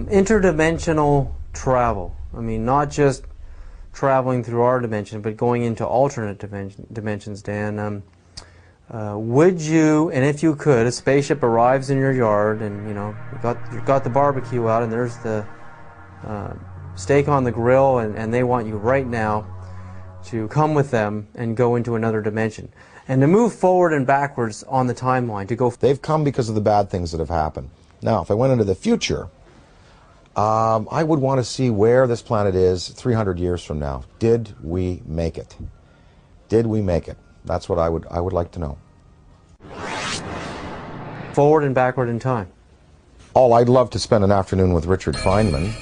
Interdimensional travel. I mean, not just traveling through our dimension, but going into alternate dimensions, Dan. Would you, and if you could, a spaceship arrives in your yard, and you've got the barbecue out, and there's the steak on the grill, and they want you right now to come with them and go into another dimension, and to move forward and backwards on the timeline, to go. They've come because of the bad things that have happened. Now, if I went into the future, I would want to see where this planet is 300 years from now. Did we make it? Did we make it? That's what I would like to know. Forward and backward in time. Oh, I'd love to spend an afternoon with Richard Feynman.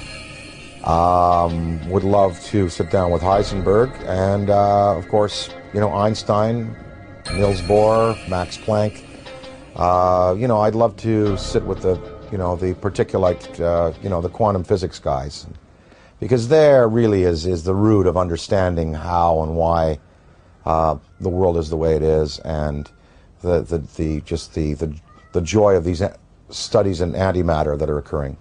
Would love to sit down with Heisenberg, and of course, Einstein, Niels Bohr, Max Planck. I'd love to sit with the particulate, the quantum physics guys, because there really is the root of understanding how and why the world is the way it is, and the joy of these studies in antimatter that are occurring.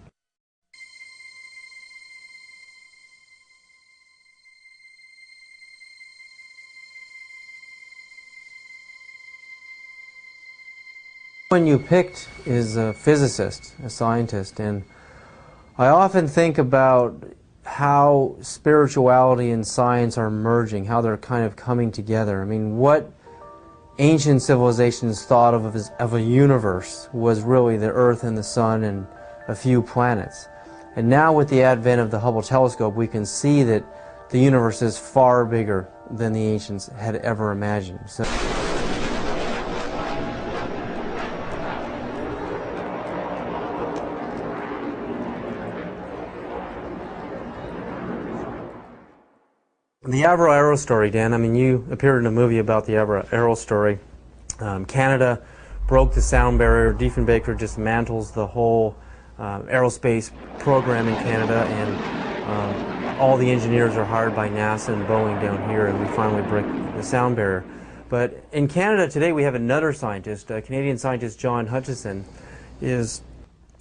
One you picked is a physicist, a scientist, and I often think about how spirituality and science are merging, how they're kind of coming together. I mean, what ancient civilizations thought of a universe was really the Earth and the Sun and a few planets. And now with the advent of the Hubble telescope, we can see that the universe is far bigger than the ancients had ever imagined. So the Avro-Arrow story, Dan, I mean, you appeared in a movie about the Avro-Arrow story. Canada broke the sound barrier. Diefenbaker dismantles the whole aerospace program in Canada, and all the engineers are hired by NASA and Boeing down here, and we finally break the sound barrier. But in Canada today, we have another scientist, Canadian scientist John Hutchison, is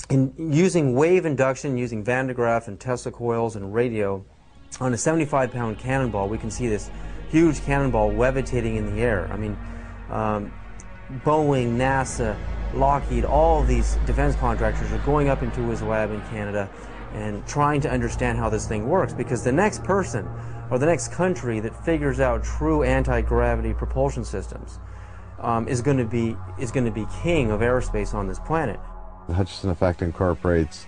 using wave induction, using Van de Graaff and Tesla coils and radio. On a 75-pound cannonball, we can see this huge cannonball levitating in the air. I mean, Boeing, NASA, Lockheed, all of these defense contractors are going up into his lab in Canada and trying to understand how this thing works, because the next person or the next country that figures out true anti-gravity propulsion systems is going to be king of aerospace on this planet. The Hutchison effect incorporates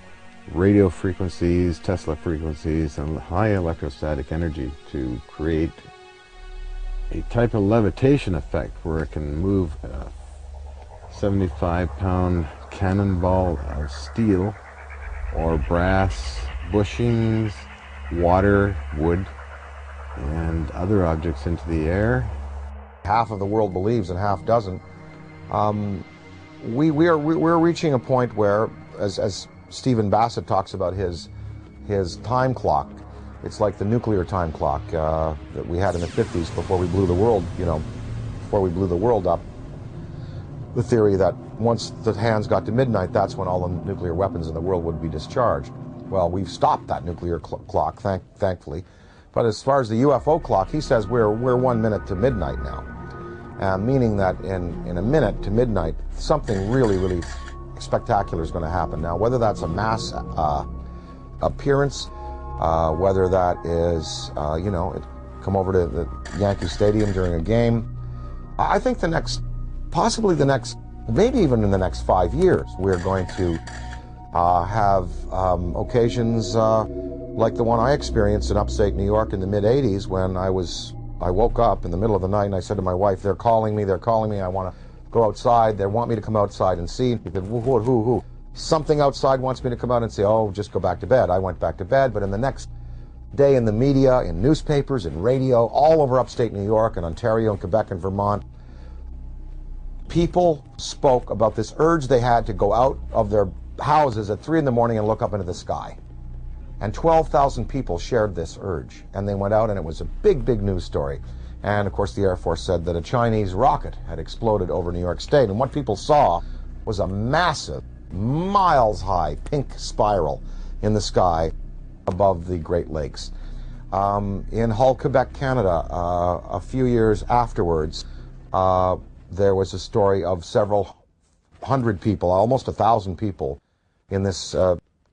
radio frequencies, Tesla frequencies, and high electrostatic energy to create a type of levitation effect where it can move a 75-pound cannonball of steel or brass bushings, water, wood, and other objects into the air. Half of the world believes and half doesn't. We're reaching a point where, as Stephen Bassett talks about his time clock. It's like the nuclear time clock that we had in the 50s before we blew the world, before we blew the world up. The theory that once the hands got to midnight, that's when all the nuclear weapons in the world would be discharged. Well, we've stopped that nuclear clock, thankfully. But as far as the UFO clock, he says we're 1 minute to midnight now, meaning that in a minute to midnight, something really spectacular is going to happen. Now, whether that's a mass appearance, whether that is, it come over to the Yankee Stadium during a game, I think possibly the next, maybe even in the next 5 years, we're going to have occasions like the one I experienced in upstate New York in the mid-'80s when I woke up in the middle of the night and I said to my wife, they're calling me, I want to go outside, they want me to come outside and see. He said, who? Something outside wants me to come out and say, oh, just go back to bed. I went back to bed, but in the next day in the media, in newspapers, in radio, all over upstate New York and Ontario and Quebec and Vermont, people spoke about this urge they had to go out of their houses at 3 in the morning and look up into the sky. And 12,000 people shared this urge, and they went out, and it was a big news story. And of course the Air Force said that a Chinese rocket had exploded over New York State, and what people saw was a massive, miles high pink spiral in the sky above the Great Lakes. In Hull, Quebec, Canada, a few years afterwards, there was a story of several hundred people, almost 1,000 people, in this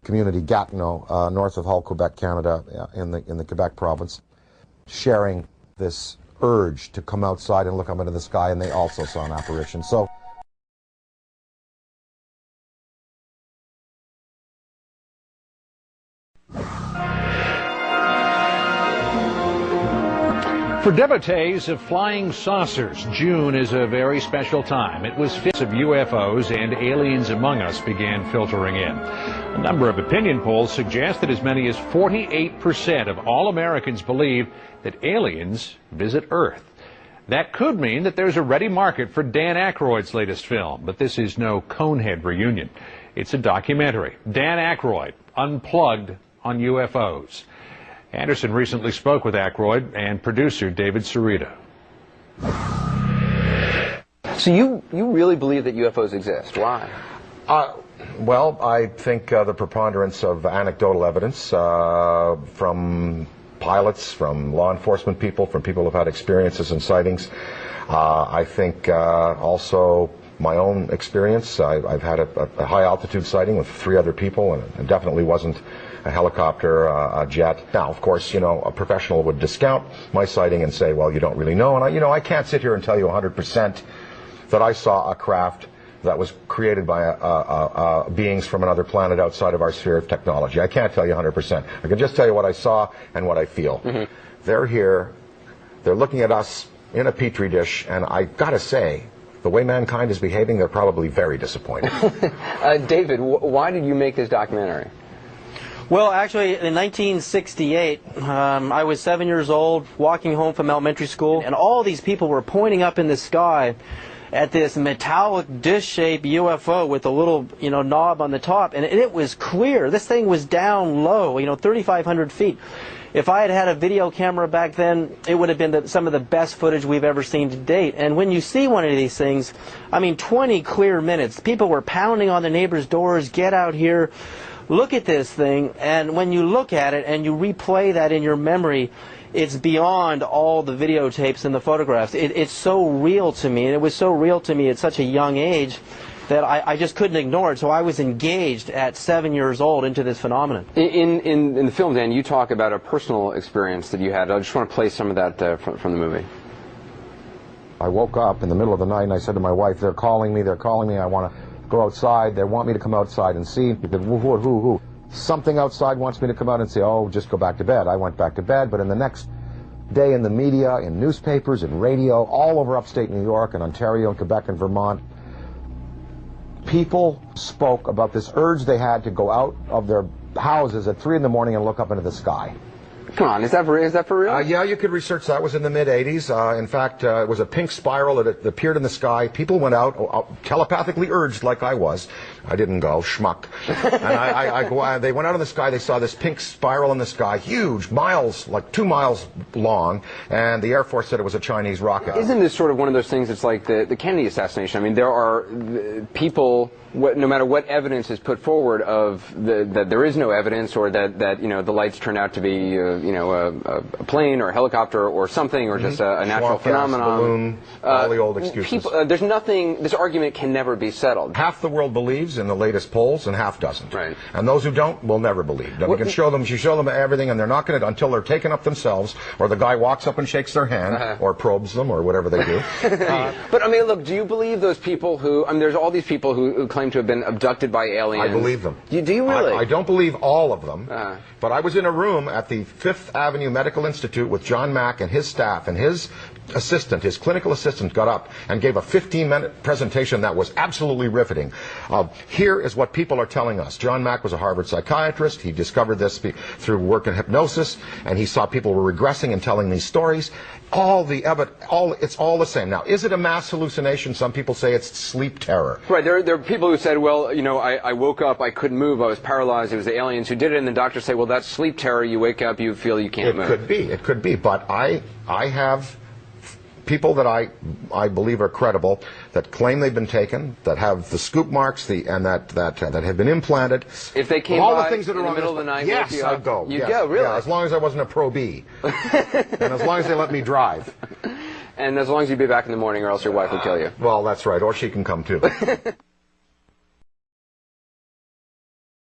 community, Gatineau, north of Hull, Quebec, Canada, in the Quebec province, sharing this urge to come outside and look up into the sky, and they also saw an apparition. So. For devotees of flying saucers, June is a very special time. It was fits of UFOs and aliens among us began filtering in. A number of opinion polls suggest that as many as 48% of all Americans believe that aliens visit Earth. That could mean that there's a ready market for Dan Aykroyd's latest film, but this is no Conehead reunion. It's a documentary, Dan Aykroyd, Unplugged on UFOs. Anderson recently spoke with Aykroyd and producer David Sarita. So you really believe that UFOs exist? Why? Well, I think the preponderance of anecdotal evidence from pilots, from law enforcement people, from people who have had experiences and sightings. I think also my own experience. I've had a high altitude sighting with 3 other people, and it definitely wasn't a helicopter, a jet. Now, of course, you know, a professional would discount my sighting and say, well, you don't really know. And I can't sit here and tell you 100% that I saw a craft that was created by beings from another planet outside of our sphere of technology. I can't tell you 100%. I can just tell you what I saw and what I feel. Mm-hmm. They're here. They're looking at us in a petri dish, and I gotta say, the way mankind is behaving, they're probably very disappointed. David, why did you make this documentary? Well, actually, in 1968, I was 7 years old, walking home from elementary school, and all these people were pointing up in the sky at this metallic dish-shaped UFO with a little, knob on the top, and it was clear. This thing was down low, 3,500 feet. If I had had a video camera back then, it would have been some of the best footage we've ever seen to date. And when you see one of these things, 20 clear minutes, people were pounding on the neighbors' doors, get out here, look at this thing. And when you look at it and you replay that in your memory, it's beyond all the videotapes and the photographs. It's so real to me, and it was so real to me at such a young age that I just couldn't ignore it. So I was engaged at 7 years old into this phenomenon. In the film, Dan, you talk about a personal experience that you had. I just want to play some of that from the movie. I woke up in the middle of the night and I said to my wife, they're calling me, I want to go outside, they want me to come outside and see. He said, who? Something outside wants me to come out and say, oh, just go back to bed. I went back to bed, but in the next day in the media, in newspapers, in radio, all over upstate New York and Ontario and Quebec and Vermont, people spoke about this urge they had to go out of their houses at 3 in the morning and look up into the sky. Come on, is that for real? Yeah, you could research that. It was in the mid-'80s. In fact, it was a pink spiral that appeared in the sky. People went out, telepathically urged like I was. I didn't go, schmuck. And they went out in the sky, they saw this pink spiral in the sky, huge, miles, like 2 miles long, and the Air Force said it was a Chinese rocket. Isn't this sort of one of those things, it's like the Kennedy assassination? I mean, there are people, no matter what evidence is put forward of that there is no evidence, or that the lights turn out to be a plane or a helicopter or something, or just a natural phenomenon. Balloon, all the old excuses. There's nothing. This argument can never be settled. Half the world believes in the latest polls, and half doesn't. Right. And those who don't will never believe. Now, you show them everything, and they're not going to until they're taken up themselves, or the guy walks up and shakes their hand, or probes them, or whatever they do. But I mean, look, do you believe those people who? I mean, there's all these people who claim to have been abducted by aliens. I believe them. Do you really? I don't believe all of them, but I was in a room at the Fifth Avenue Medical Institute with John Mack and his staff, and his assistant, his clinical assistant, got up and gave a 15-minute presentation that was absolutely riveting. Here is what people are telling us. John Mack was a Harvard psychiatrist. He discovered this through work in hypnosis, and he saw people were regressing and telling these stories. It's all the same. Now, is it a mass hallucination? Some people say it's sleep terror. Right. There are people who said, well, I woke up, I couldn't move, I was paralyzed, it was the aliens who did it, and the doctors say, well, that's sleep terror, you wake up, you feel you can't move. It could be, but I have people that I believe are credible, that claim they've been taken, that have the scoop marks, and that have been implanted. If they came all by the things that in are the on middle of the night, yes, I'd go. You'd yes. go, really? Yeah, as long as I wasn't a Pro B, and as long as they let me drive. And as long as you'd be back in the morning, or else your wife would kill you. Well, that's right, or she can come too.